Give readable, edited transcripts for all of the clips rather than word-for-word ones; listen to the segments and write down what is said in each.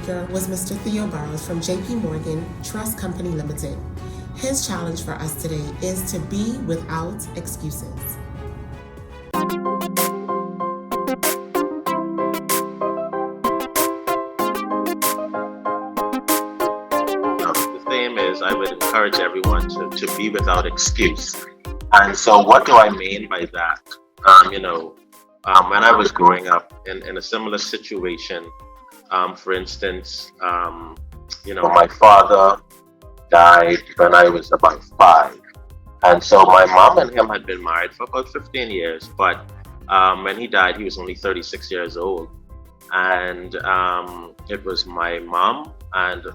speaker was Mr. Theo Burrows from JP Morgan Trust Company Limited. His challenge for us today is to be without excuses. The theme is I would encourage everyone to be without excuse. And so what do I mean by that? When I was growing up in a similar situation, for instance, my father died when I was about 5. And so my mom and him had been married for about 15 years, but when he died, he was only 36 years old. And it was my mom and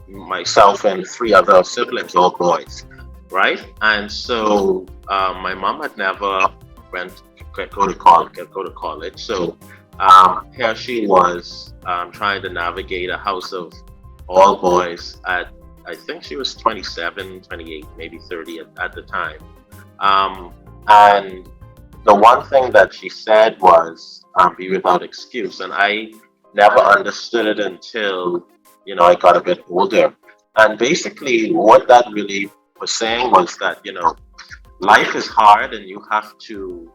myself and 3 other siblings, all boys, right? And so my mom had never went go to college. So here she was trying to navigate a house of all boys at, I think she was 27, 28, maybe 30 at the time. And the one thing that she said was be without excuse. And I never understood it until, I got a bit older. And basically what that really was saying was that, life is hard and you have to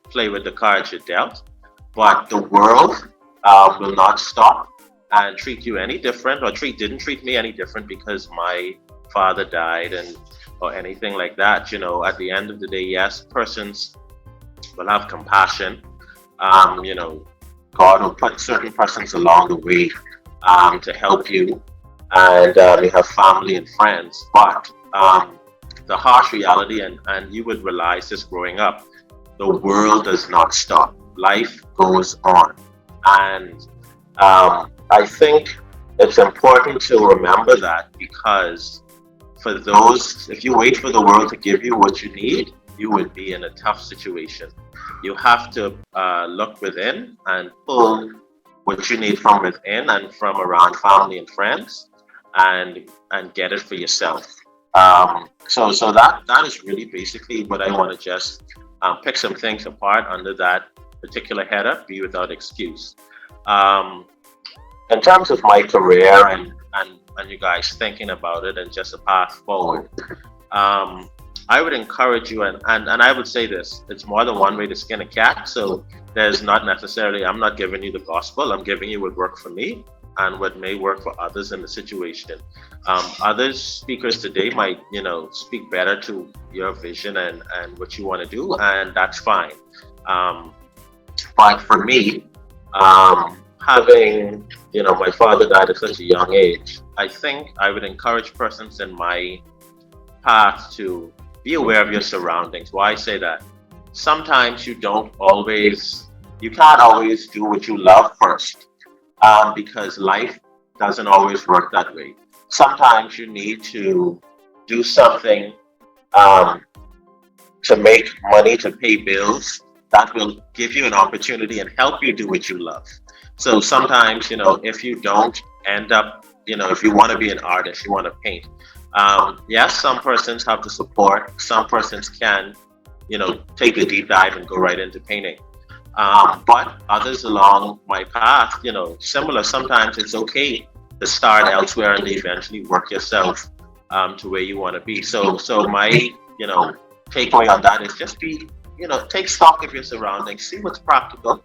play with the cards you're dealt, but the world will not stop and treat you any different, or didn't treat me any different because my father died or anything like that. At the end of the day, yes, persons will have compassion. God will put certain persons along the way to help you, and you have family and friends. But the harsh reality, and you would realize this growing up, the world does not stop. Life goes on. And I think it's important to remember that, because if you wait for the world to give you what you need, you would be in a tough situation. You have to look within and pull what you need from within and from around family and friends, and get it for yourself. So that is really basically what I want to just pick some things apart under that particular header, be without excuse. In terms of my career and you guys thinking about it and just a path forward, I would encourage you, and I would say this, it's more than one way to skin a cat. So there's not necessarily, I'm not giving you the gospel, I'm giving you what worked for me and what may work for others in the situation. Other speakers today might, speak better to your vision and what you want to do, and that's fine. But for me, having, my father died at such a young age, I think I would encourage persons in my path to be aware of your surroundings. Why I say that? Sometimes you can't always do what you love first, because life doesn't always work that way. Sometimes you need to do something to make money, to pay bills, that will give you an opportunity and help you do what you love. So sometimes, if you don't end up, if you want to be an artist, you want to paint. Yes, some persons have the support. Some persons can, take a deep dive and go right into painting. But others along my path, similar. Sometimes it's okay to start elsewhere and eventually work yourself to where you want to be. So my, takeaway on that is just be, take stock of your surroundings, see what's practical,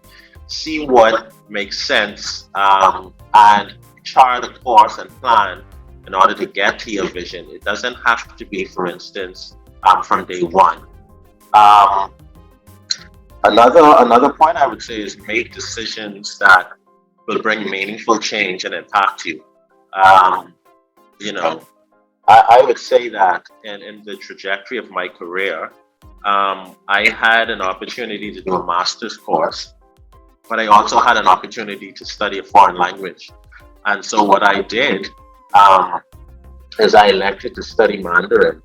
see what makes sense, and chart a course and plan in order to get to your vision. It doesn't have to be, for instance, from day one. Another point I would say is make decisions that will bring meaningful change and impact you. I would say that in the trajectory of my career, I had an opportunity to do a master's course, but I also had an opportunity to study a foreign language. And so what I did is I elected to study Mandarin.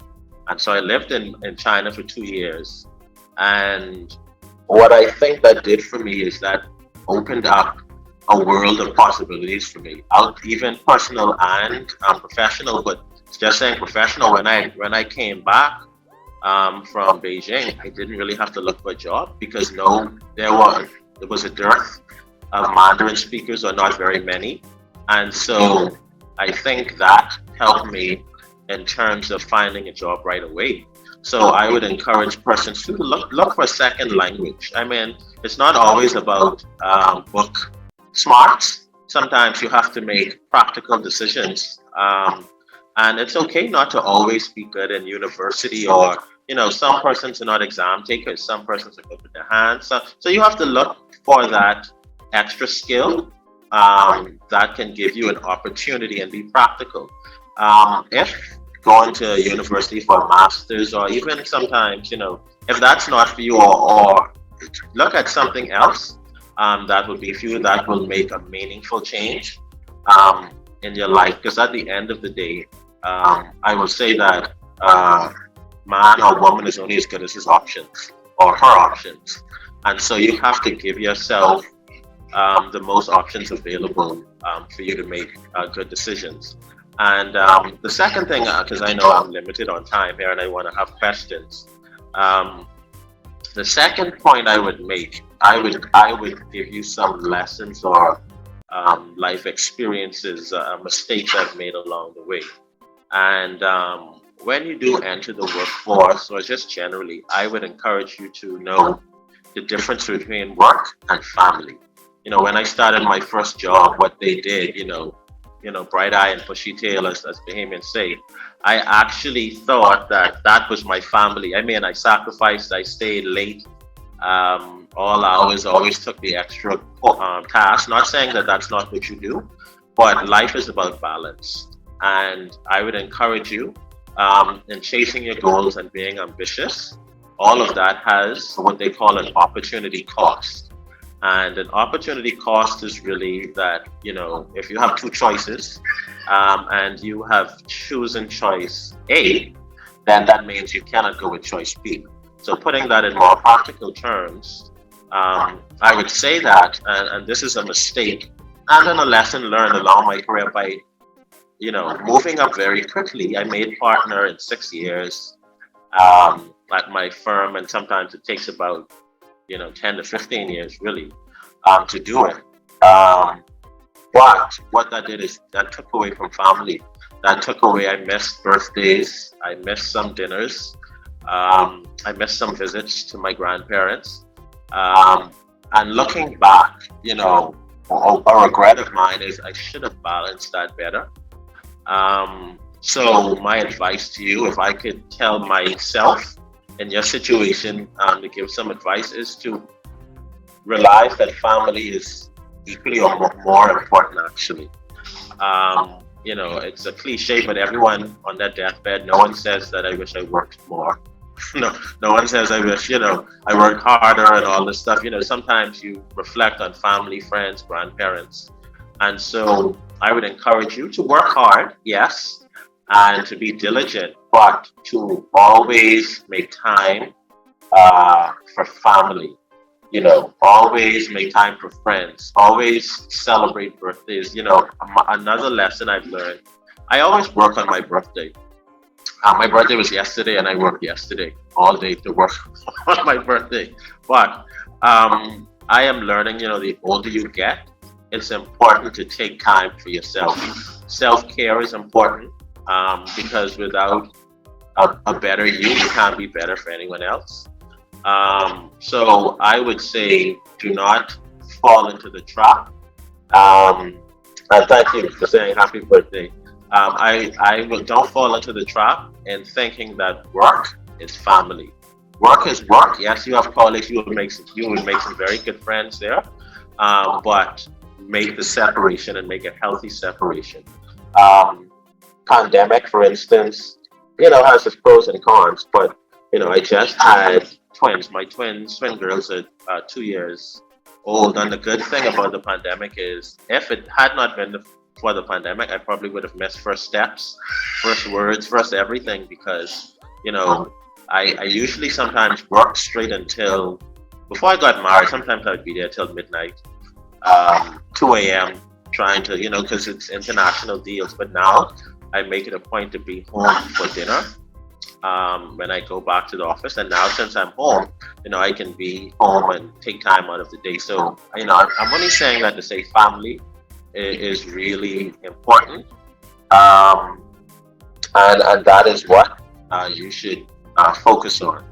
And so I lived in China for 2 years. And what I think that did for me is that opened up a world of possibilities for me, even personal and professional. But just saying professional, when I came back from Beijing, I didn't really have to look for a job because there was a dearth of Mandarin speakers, or not very many. And so I think that helped me in terms of finding a job right away. So I would encourage persons to look for a second language. I mean, it's not always about book smarts. Sometimes you have to make practical decisions. And it's okay not to always be good in university, or some persons are not exam takers, some persons are good with their hands. So you have to look for that extra skill that can give you an opportunity and be practical. If going to university for a master's, or even sometimes, if that's not for you, or look at something else that will be for you, that will make a meaningful change in your life. Because at the end of the day, I will say that man or woman is only as good as his options or her options. And so you have to give yourself the most options available for you to make good decisions. And the second thing, because I know I'm limited on time here and I want to have questions, the second point I would make, I would give you some lessons or life experiences, mistakes I've made along the way. And when you do enter the workforce, or just generally, I would encourage you to know the difference between work and family. When I started my first job, what they did, bright eye and bushy tail, as Bahamians say, I actually thought that that was my family. I mean, I sacrificed, I stayed late, all hours, always took the extra task. Not saying that that's not what you do, but life is about balance. And I would encourage you in chasing your goals and being ambitious. All of that has what they call an opportunity cost. And an opportunity cost is really that, if you have two choices and you have chosen choice A, then that means you cannot go with choice B. So putting that in more practical terms, I would say that, and this is a mistake and then a lesson learned along my career by, moving up very quickly. I made partner in 6 years at my firm, and sometimes it takes about 10 to 15 years really to do it. But what that did is that took away from family. That took away, I missed birthdays, I missed some dinners, I missed some visits to my grandparents. And looking back, a regret of mine is I should have balanced that better. So my advice to you, if I could tell myself in your situation to give some advice, is to realize that family is equally or more important actually. It's a cliche, but everyone on their deathbed, no one says that I wish I worked more. No one says I wish, I worked harder and all this stuff. Sometimes you reflect on family, friends, grandparents. And so I would encourage you to work hard, yes, and to be diligent, but to always make time for family. Always make time for friends, always celebrate birthdays. Another lesson I've learned, I always work on my birthday. My birthday was yesterday, and I worked yesterday all day to work on my birthday. But I am learning, the older you get, it's important to take time for yourself. Self-care is important because without a better you, you can't be better for anyone else. So I would say do not fall into the trap. And thank you for saying happy birthday. I will don't fall into the trap in thinking that work is family. Work is work. Yes, you have colleagues. You would make some very good friends there, but make the separation and make a healthy separation. Um, Pandemic, for instance, has its pros and cons, but I just had twins. My twin girls are 2 years old, and the good thing about the pandemic is, if it had not been for the pandemic, I probably would have missed first steps, first words, first everything, because I usually sometimes worked straight until before I got married. Sometimes I'd be there till midnight, 2 a.m. trying to because it's international deals. But now I make it a point to be home for dinner when I go back to the office. And now since I'm home, I can be home and take time out of the day. So I'm only saying that to say family is really important. Um, and that is what you should focus on.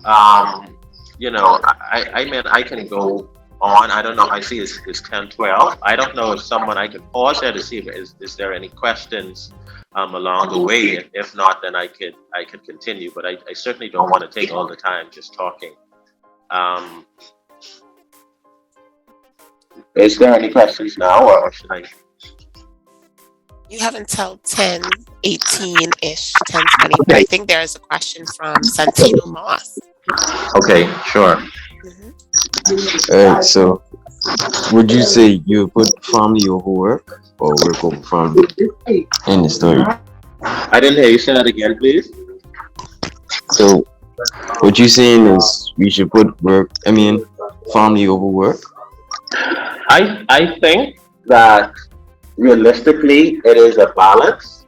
Um, I mean, I can go on. I don't know. I see it's 10, 12. I don't know if someone, I can pause there to see if is there any questions along the way. If not, then I could continue. But I certainly don't want to take all the time just talking. Um, is there any questions now, or should I? You have until 10:18-ish, 10:20. But I Okay. think there is a question from Santino Moss. Okay. Sure. Mhm. Alright, so would you say you put family over work or work over family in the story? I didn't hear you. Say that again, please. So what you saying is we should put family over work? I think that realistically it is a balance,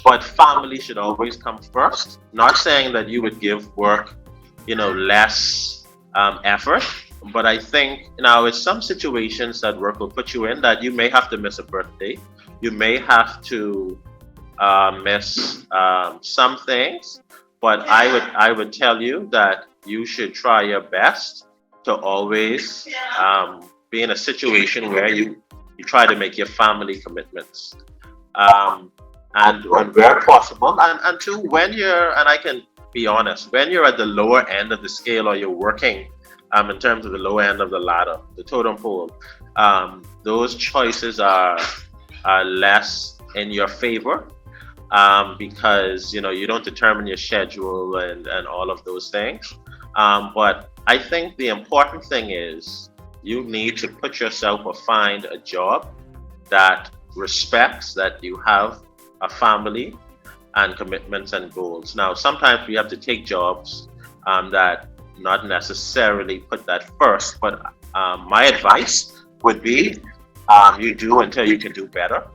but family should always come first. Not saying that you would give work, less effort, but I think now it's some situations that work will put you in that you may have to miss a birthday, you may have to miss some things, but I would tell you that you should try your best to always be in a situation where you try to make your family commitments. Um, and where possible, and two, when you're, and I can be honest, when you're at the lower end of the scale or you're working in terms of the lower end of the ladder, the totem pole, those choices are less in your favor, because you don't determine your schedule and all of those things. But I think the important thing is you need to put yourself or find a job that respects that you have a family and commitments and goals. Now, sometimes we have to take jobs that not necessarily put that first, but my advice would be you do until you can do better.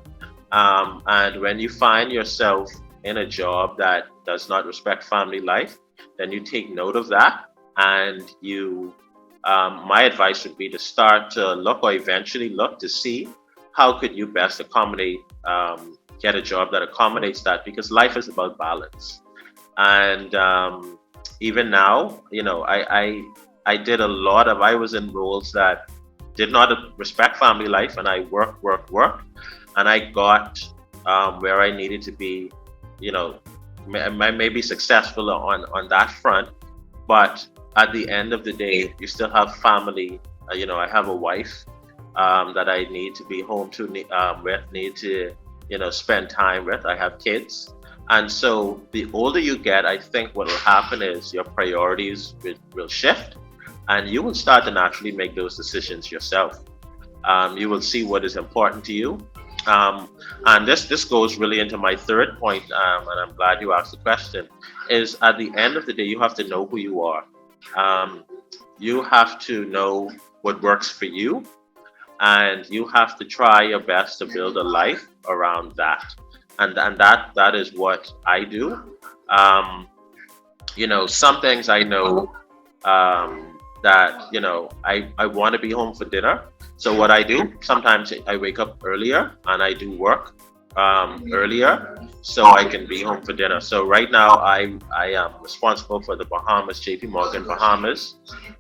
And when you find yourself in a job that does not respect family life, then you take note of that, and my advice would be to start to look, or eventually look to see how could you best accommodate, get a job that accommodates that, because life is about balance. And even now, I did a lot of, I was in roles that did not respect family life, and I worked, and I got where I needed to be. I may be successful on that front, but at the end of the day, you still have family. I have a wife that I need to be home to, with, need to, spend time with. I have kids. And so the older you get, I think what will happen is your priorities will shift, and you will start to naturally make those decisions yourself. You will see what is important to you. And this goes really into my third point, and I'm glad you asked the question, is at the end of the day, you have to know who you are. Um, you have to know what works for you, and you have to try your best to build a life around that. And that is what I do. Um, some things I know, that I want to be home for dinner. So what I do, sometimes I wake up earlier and I do work earlier so I can be home for dinner. So right now I am responsible for the Bahamas, JP Morgan Bahamas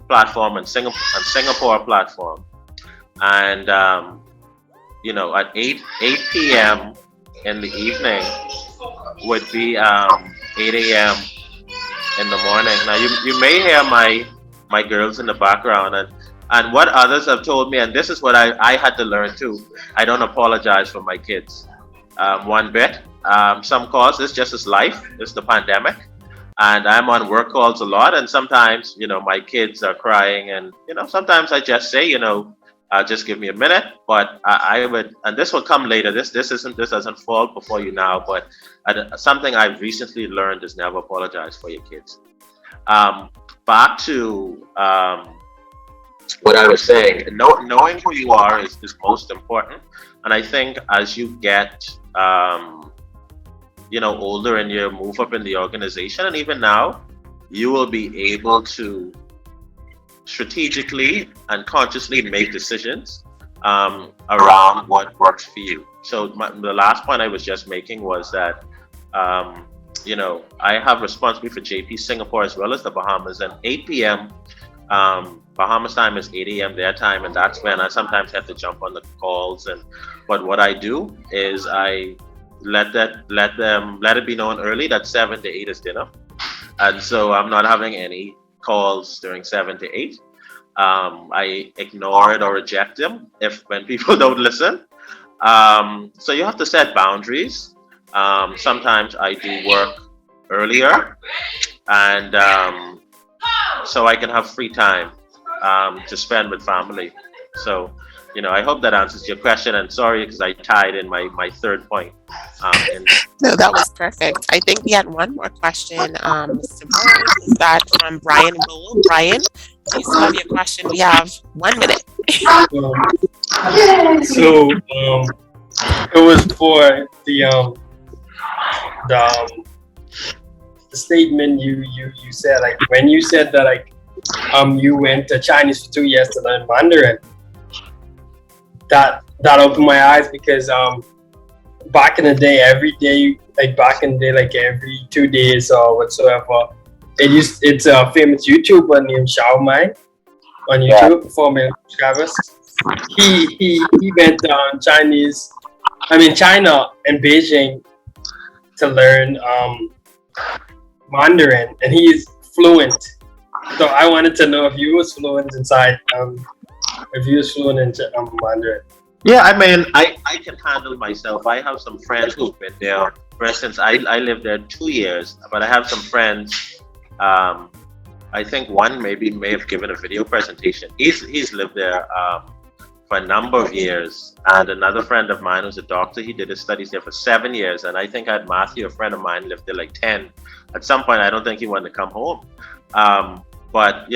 platform, and Singapore platform. And at 8 p.m. in the evening would be 8 a.m. in the morning. Now you may hear my girls in the background, and what others have told me, and this is what I had to learn too. I don't apologize for my kids one bit. Some calls, it's just as life. It's the pandemic, and I'm on work calls a lot, and sometimes my kids are crying, and sometimes I just say just give me a minute. But I would, and this will come later. This doesn't fall before you now. But something I've recently learned is never apologize for your kids. Um, Back to what I was saying. Knowing who you are is most important. And I think as you get older and you move up in the organization, and even now, you will be able to strategically and consciously make decisions around what works for you. So the last point I was just making was that, um, I have responsibility for JP Singapore as well as the Bahamas, and 8 p.m. Bahamas time is 8 a.m. their time, and that's when I sometimes have to jump on the calls. But what I do is I let it be known early that 7 to 8 is dinner, and so I'm not having any calls during 7 to 8. I ignore it or reject them if when people don't listen. So you have to set boundaries. Sometimes I do work earlier, and so I can have free time to spend with family. So, I hope that answers your question. And sorry because I tied in my third point. In No, that was perfect. I think we had one more question, Mr. Burrows. Is that from Brian Lowell? Brian, do you still have your question? We have 1 minute. So it was for the statement you said, like when you said that like you went to Chinese for 2 years to learn Mandarin. That opened my eyes because back in the day, every day, like every 2 days or whatsoever, it's a famous YouTuber named Xiao Mai on YouTube for my subscribers. He went China and Beijing to learn Mandarin, and he's fluent. So I wanted to know if you was fluent in Mandarin. Yeah, I can handle myself. I have some friends who've been there. For instance, I lived there 2 years, but I have some friends. I think one may have given a video presentation. He's lived there for a number of years, and another friend of mine who's a doctor, he did his studies there for 7 years, and I think I had Matthew, a friend of mine, lived there like 10. At some point, I don't think he wanted to come home. But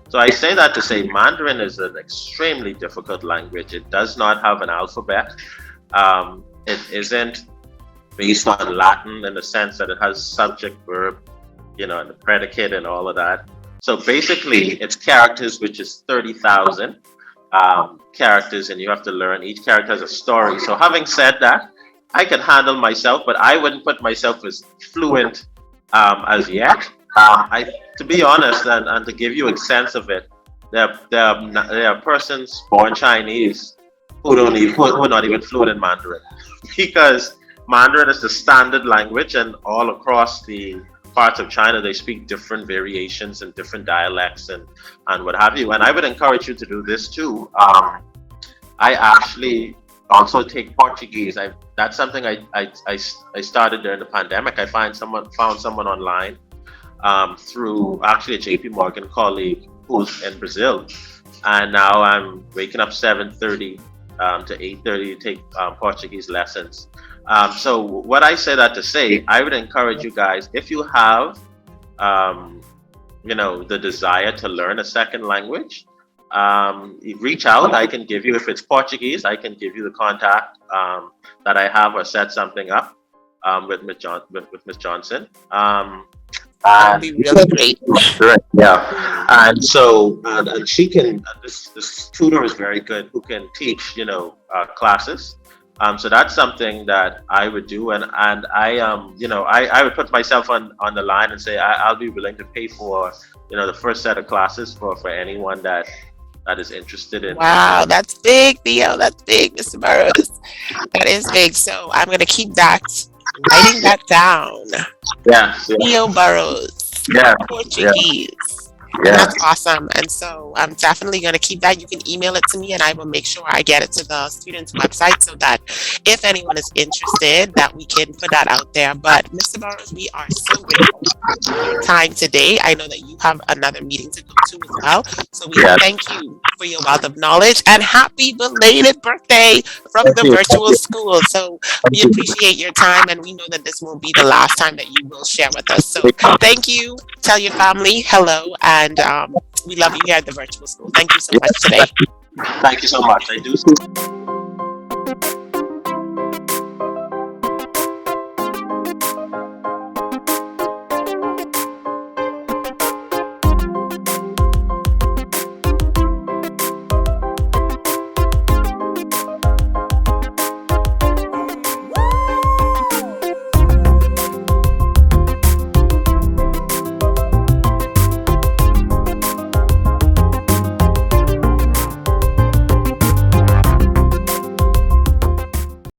so I say that to say Mandarin is an extremely difficult language. It does not have an alphabet. It isn't based on Latin in the sense that it has subject, verb, and the predicate and all of that. So basically, it's characters, which is 30,000 characters, and you have to learn each character has a story. So having said that, I can handle myself, but I wouldn't put myself as fluent as yet. To be honest, and to give you a sense of it, there are persons born Chinese who are not even fluent in Mandarin, because Mandarin is the standard language, and all across the parts of China they speak different variations and different dialects and what have you. And I would encourage you to do this too. I actually also take Portuguese. That's something I started during the pandemic. I found someone online through actually a JP Morgan colleague who's in Brazil, and now I'm waking up 7:30 to 8:30 to take Portuguese lessons. So what I say that to say, I would encourage you guys, if you have the desire to learn a second language, reach out. I can give you, if it's Portuguese, I can give you the contact that I have, or set something up with Miss Johnson. That would be really great. Right. Yeah. And so, and she can. This tutor is very good, who can teach, classes. So that's something that I would do, and I would put myself on the line and say I'll be willing to pay for the first set of classes for anyone that is interested in. Wow, that's big, Theo. That's big, Mr. Burrows. That is big. So I'm gonna keep writing that down. Yes. Theo Burrows. Yeah. Portuguese. Yeah. That's awesome. And so I'm definitely going to keep that. You can email it to me, and I will make sure I get it to the students' website, so that if anyone is interested, that we can put that out there. But Mr. Burrows, we are so grateful for your time today. I know that you have another meeting to go to as well. So we thank you for your wealth of knowledge, and happy belated birthday from the virtual school. So we appreciate your time, and we know that this won't be the last time that you will share with us. So thank you. Tell your family hello, and we love you here at the virtual school. Thank you so much today. Thank you so much. I do.